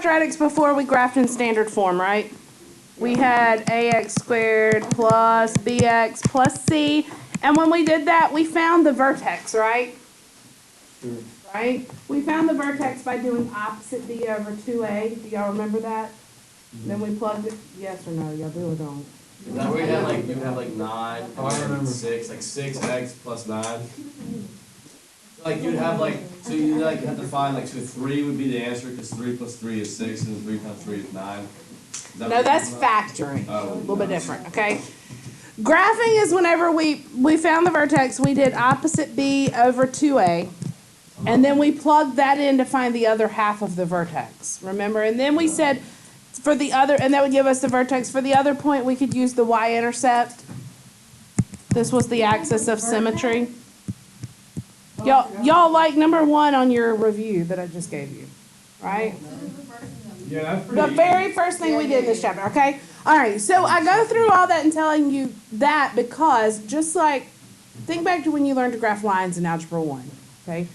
Quadratics before we graphed in standard form, right? We had ax squared plus bx plus c, and when we did that, we found the vertex, right? Sure. Right? We found the vertex by doing opposite b over 2a. Do y'all remember that? Then we plugged it. Yes or no? Y'all do or don't? Is that where you had like 9 Oh, I remember. and 6, like 6x plus 9? Like you'd have like, so you like have to find like, so 3 would be the answer because 3 plus 3 is 6 and 3 times 3 is 9. Is that No, what that's you're talking factoring. about? A little bit different, okay? Graphing is whenever we found the vertex, we did opposite b over 2a, and then we plugged that in to find the other half of the vertex, remember? And then we said for the other, and that would give us the vertex. For the other point, we could use the y-intercept. This was the axis of symmetry. Y'all like number 1 on your review that I just gave you, right? Yeah, that's pretty The easy. very first thing we did in this chapter, okay? All right, so I go through all that and telling you that because just like, think back to when you learned to graph lines in Algebra 1, okay?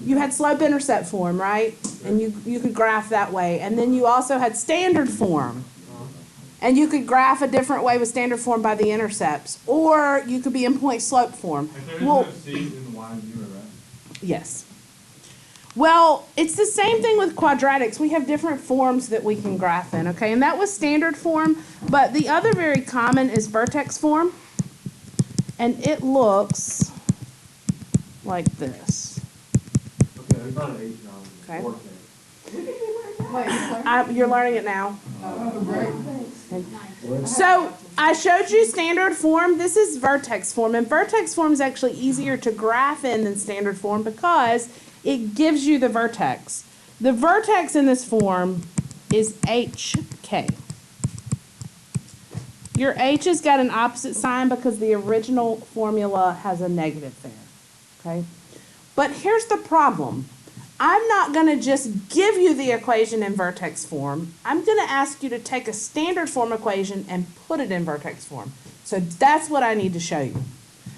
You had slope-intercept form, right? And you could graph that way. And then you also had standard form. And you could graph a different way with standard form by the intercepts. Or you could be in point-slope form. If there is Well, no C's in the Y and U, right? yes. Well, it's the same thing with quadratics. We have different forms that we can graph in, okay? And that was standard form, but the other very common is vertex form. And it looks like this. Okay, there's not an H now. Okay. 4K. You're learning it now. So I showed you standard form. This is vertex form. And vertex form is actually easier to graph in than standard form because it gives you the vertex. The vertex in this form is HK. Your H has got an opposite sign because the original formula has a negative there. Okay? But here's the problem. I'm not going to just give you the equation in vertex form. I'm going to ask you to take a standard form equation and put it in vertex form. So that's what I need to show you.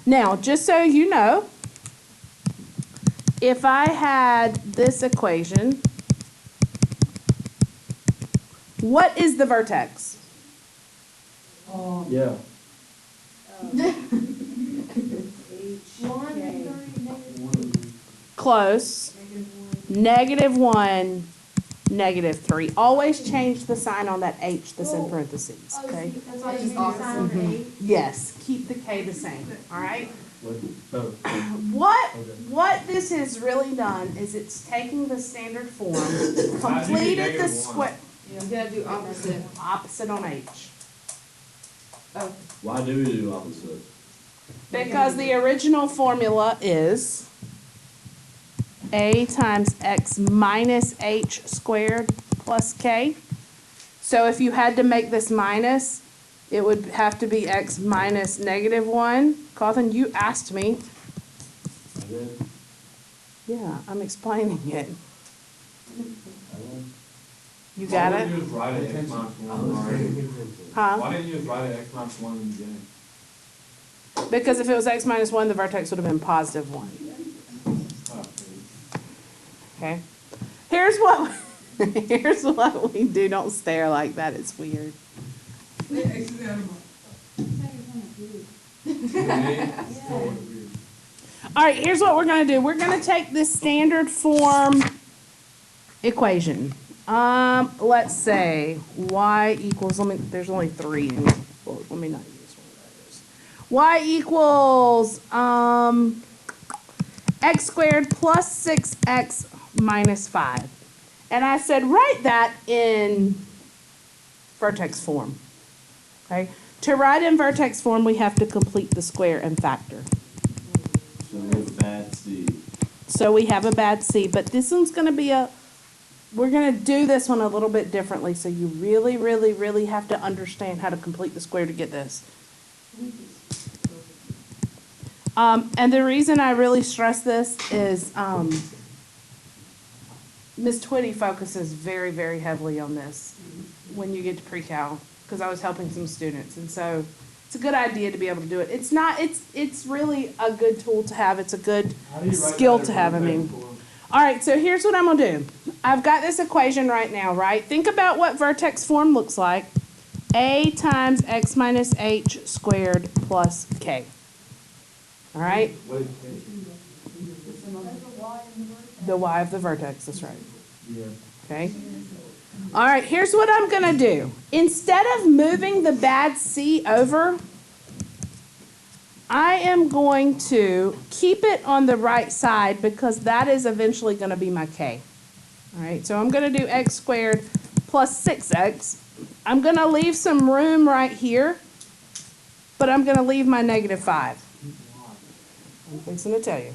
Now, just so you know, if I had this equation, what is the vertex? Yeah. Close. -1, -3. Always change the sign on that H that's in parentheses, okay? That's why you sign the Yes, keep the K the same, all right? Oh, What this has really done is it's taking the standard form, completed the square, You gotta do opposite. opposite on H. Why do we do opposite? Because the original formula is a times x minus h squared plus k. So if you had to make this minus, it would have to be x minus -1. Cawthon, you asked me. I did. Yeah, I'm explaining it. I did. You got Why it? didn't you just write it X minus 1 already? Huh? Why didn't you just write it X minus 1 in the beginning? Because if it was x minus 1, the vertex would have been positive 1. Oh, Okay? Here's what here's what we do. Don't stare like that. It's weird. All right, here's what we're going to do. We're going to take this standard form equation. Let's say y equals, there's only 3 in it. Well, let me not use one of those. Y equals x squared plus 6x minus 5. And I said write that in vertex form. Okay? To write in vertex form, we have to complete the square and factor. So we have a bad C. So we have a bad C, but this one's going to be we're going to do this one a little bit differently, so you really, really, really have to understand how to complete the square to get this. And the reason I really stress this is Ms. Twitty focuses very, very heavily on this when you get to pre-cal, because I was helping some students, and so it's a good idea to be able to do it. It's really a good tool to have. It's a good How do you write skill that to in have. I vertex mean, form? All right, so here's what I'm gonna do. I've got this equation right now, right? Think about what vertex form looks like. A times x minus h squared plus k. All right? What is The y of the vertex, that's right. Yeah. Okay? All right, here's what I'm gonna do. Instead of moving the bad c over, I am going to keep it on the right side because that is eventually going to be my k. All right, so I'm going to do x squared plus 6x. I'm going to leave some room right here, but I'm going to leave my negative 5. I'm fixing to tell you.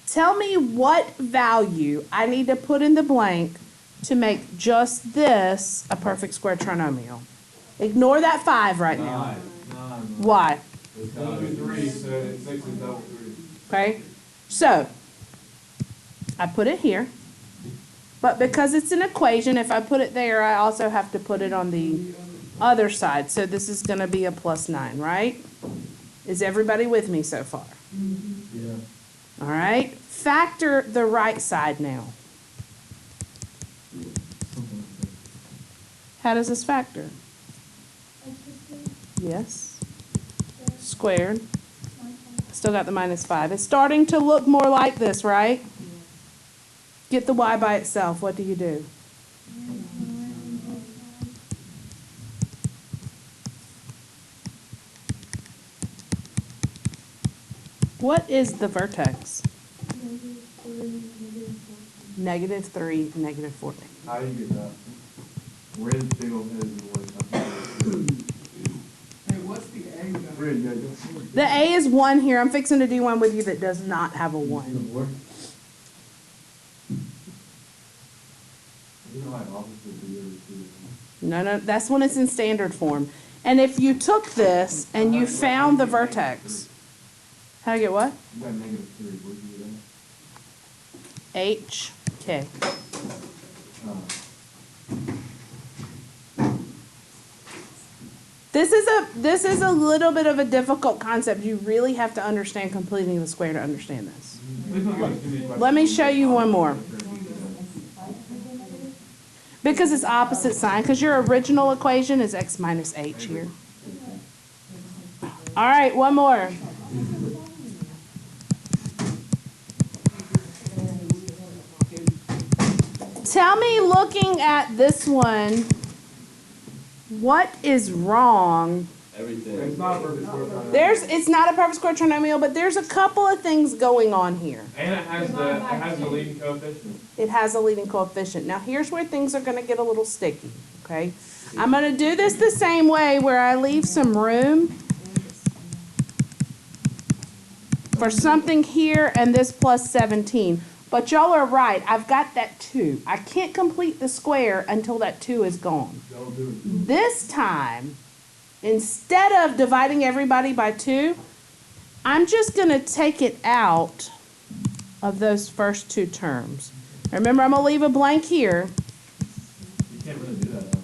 Tell me what value I need to put in the blank to make just this a perfect square trinomial. Ignore that 5 right now. 9. Why? It's double 3, so 6 is double 3. Okay, so I put it here, but because it's an equation, if I put it there, I also have to put it on the other side. So this is going to be a plus 9, right? Is everybody with me so far? Yeah. All right, factor the right side now. How does this factor? Yes. Squared. Still got the minus 5. It's starting to look more like this, right? Get the y by itself. What do you do? What is the vertex? Negative 3, negative 14. How do you get that? Where is the big old head in the way? Where is that? The a is 1 here. I'm fixing to do one with you that does not have a 1. You know, like opposite the other two. No, that's when it's in standard form. And if you took this and you found the vertex, how do you get what? You got negative 3. Where do you get that? H, K. This is a little bit of a difficult concept. You really have to understand completing the square to understand this. Let me show you one more. Because it's opposite sign, because your original equation is x minus h here. All right, one more. Tell me, looking at this one, what is wrong? Everything. It's not a perfect square trinomial. It's not a perfect square trinomial, but there's a couple of things going on here. And it has the leading coefficient. It has a leading coefficient. Now here's where things are going to get a little sticky, okay? I'm going to do this the same way where I leave some room for something here and this plus 17. But y'all are right, I've got that 2. I can't complete the square until that 2 is gone. Don't do it. This time, instead of dividing everybody by 2, I'm just going to take it out of those first 2 terms. Remember, I'm going to leave a blank here, You can't really do that, though.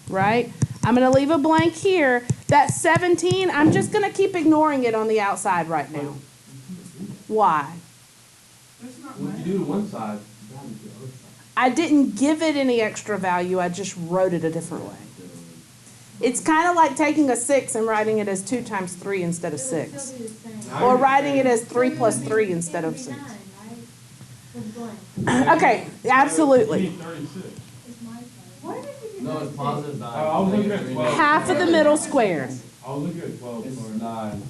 right? I'm going to leave a blank here. That 17, I'm just going to keep ignoring it on the outside right now. Why? When you do to one side, you gotta do the other side. I didn't give it any extra value. I just wrote it a different way. It's kind of like taking a 6 and writing it as 2 times 3 instead of 6. Now Or you're writing it saying- as 3 plus 3 instead of 6. Okay, absolutely. You need 36. No, it's positive 9. I was looking at 12. Half of the middle squared. I was looking at 12. It's Sorry. 9.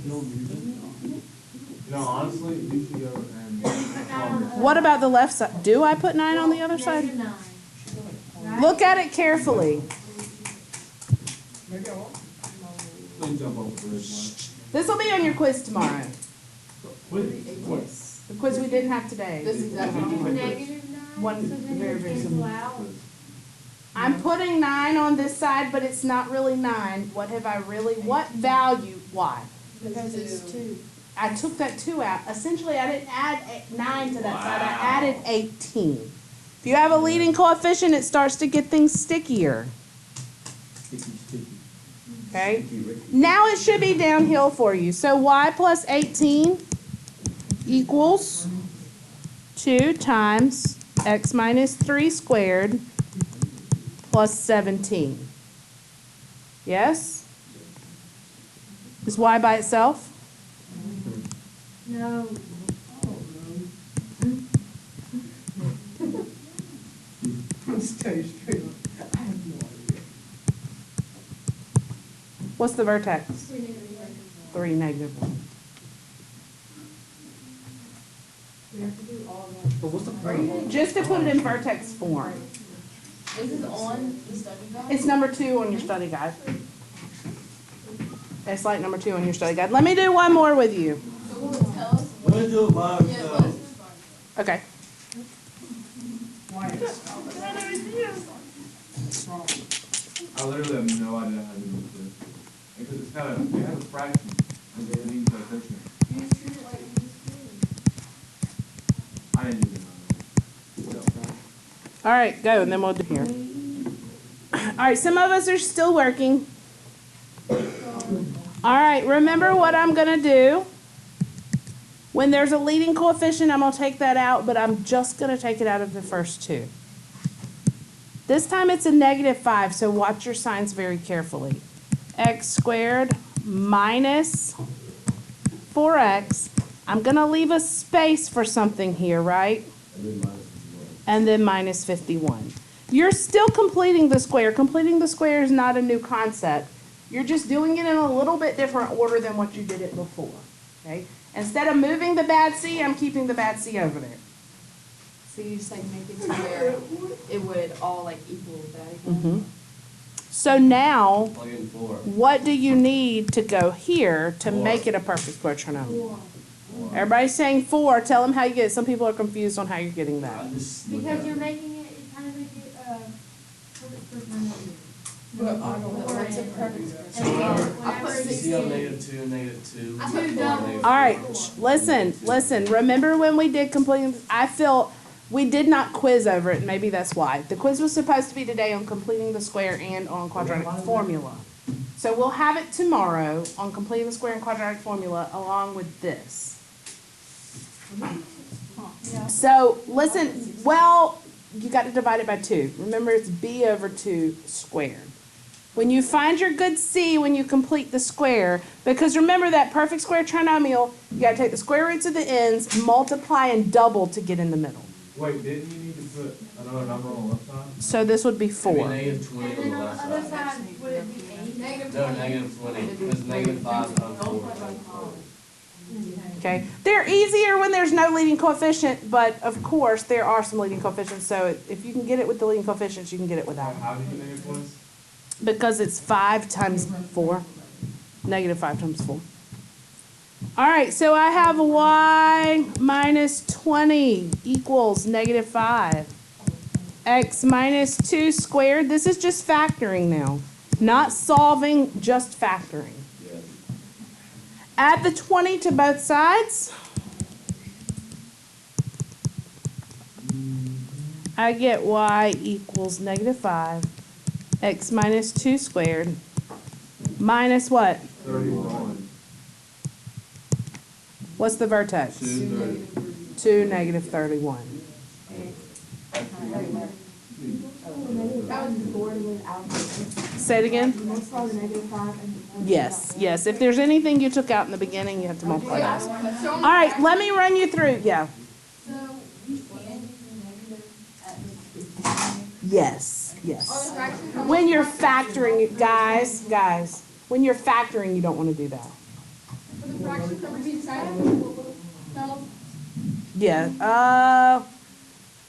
You know, honestly, you should go and. What about the left side? Do I put 9 on the other side? Look at it carefully. Please jump off the bridge, Mike. This will be on your quiz tomorrow. Please. Yes. The quiz we didn't have today. This is that one. One very, very simple. Wow. I'm putting 9 on this side, but it's not really 9. What value? Why? Because it's 2. I took that 2 out. Essentially, I didn't add 9 to that side. I added 18. If you have a leading coefficient, it starts to get things stickier. Okay? Now it should be downhill for you. So y plus 18 equals 2 times x minus 3 squared plus 17. Yes? Is y by itself? No. What's the vertex? 3, negative 1. But what's the point? Just to put it in vertex form. This is on the study guide? It's number 2 on your study guide. It's like number 2 on your study guide. Let me do one more with you. So will it tell us? Let me do it by Yeah, let myself. us. Okay. I literally have no idea how to do this. Because it's got a, it has a fraction of the leading coefficient. You just treat it like you just did. I didn't even know. All right, go, and then we'll do here. All right, some of us are still working. All right, remember what I'm going to do. When there's a leading coefficient, I'm going to take that out, but I'm just going to take it out of the first 2. This time it's a negative 5, so watch your signs very carefully. X squared minus 4x. I'm going to leave a space for something here, right? And then minus 51. You're still completing the square. Completing the square is not a new concept. You're just doing it in a little bit different order than what you did it before. Okay? Instead of moving the bad C, I'm keeping the bad C over there. So you just like make it to where it would all like equal that again? Mm-hmm. So now, Plug in 4. what do you need to go here to 4. make it a perfect square trinomial? Everybody's saying 4. Tell them how you get it. Some people are confused on how you're getting that. I just look Because at you're it. making it, it kind of make it, perfect for trinomial. But I don't know, what's a perfect square? And then I put whenever You see how 16. negative 2, I negative 2. put down. negative All right, 4. listen. Remember when we did completing, I feel we did not quiz over it, and maybe that's why. The quiz was supposed to be today on completing the square and on quadratic formula. So we'll have it tomorrow on completing the square and quadratic formula along with this. So listen, well, you got to divide it by 2. Remember, it's b over 2 squared. When you find your good C when you complete the square, because remember that perfect square trinomial, you got to take the square roots of the ends, multiply and double to get in the middle. Wait, didn't you need to put another number on the left side? So this would be Maybe 4. negative 20 And on then the on the left other side. side, would it be 8? Negative No, 20. negative 20. Because negative 5 times 4. Okay? They're easier when there's no leading coefficient, but of course there are some leading coefficients. So if you can get it with the leading coefficients, you can get it without. How did you make it twice? Because it's 5 times 4. Negative 5 times 4. All right, so I have y minus 20 equals negative 5. X minus 2 squared. This is just factoring now. Not solving, just factoring. Yeah. Add the 20 to both sides. I get y equals negative 5. X minus 2 squared minus what? 31. What's the vertex? 2, 2, negative 31. That was bored without. Say it again? Multiply the negative 5 and. Yes, yes. If there's anything you took out in the beginning, you have to multiply those. All right, let me run you through. Yeah. So we can use the negative at the. Yes, Oh, yes. the fraction comes. When you're factoring, guys, when you're factoring, you don't want to do that. For the fraction comes inside. Yeah.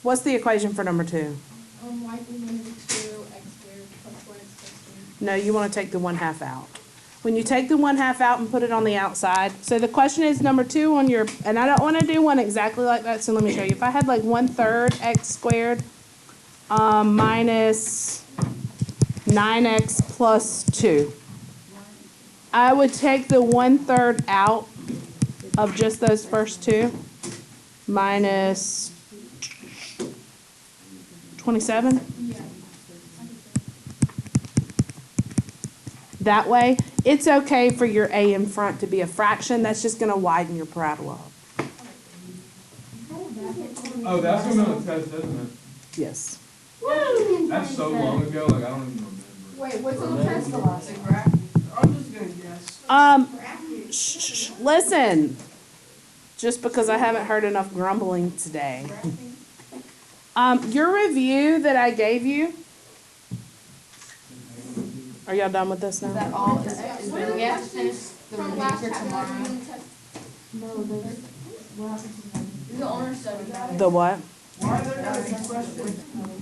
What's the equation for number 2? Y equals negative 2 x squared plus 4x plus 3. No, you want to take the 1/2 out. When you take the 1/2 out and put it on the outside, so the question is number 2 on your, and I don't want to do one exactly like that, so let me show you. If I had like 1/3 x squared minus 9x plus 2, I would take the 1/3 out of just those first 2, minus 27. That way, it's okay for your A in front to be a fraction. That's just going to widen your parabola. Oh, that's gonna be on the test, isn't it? Yes. That's so long ago, like, I don't even remember. Wait, what's on the test Is it graph? I'm just gonna guess. Listen. Just because I haven't heard enough grumbling today. Your review that I gave you. Are y'all done with this Is now? that all? Is we have to finish the from review last for chapter? tomorrow? No, there's, what happened to them? The owner study. The what? Why are there no questions?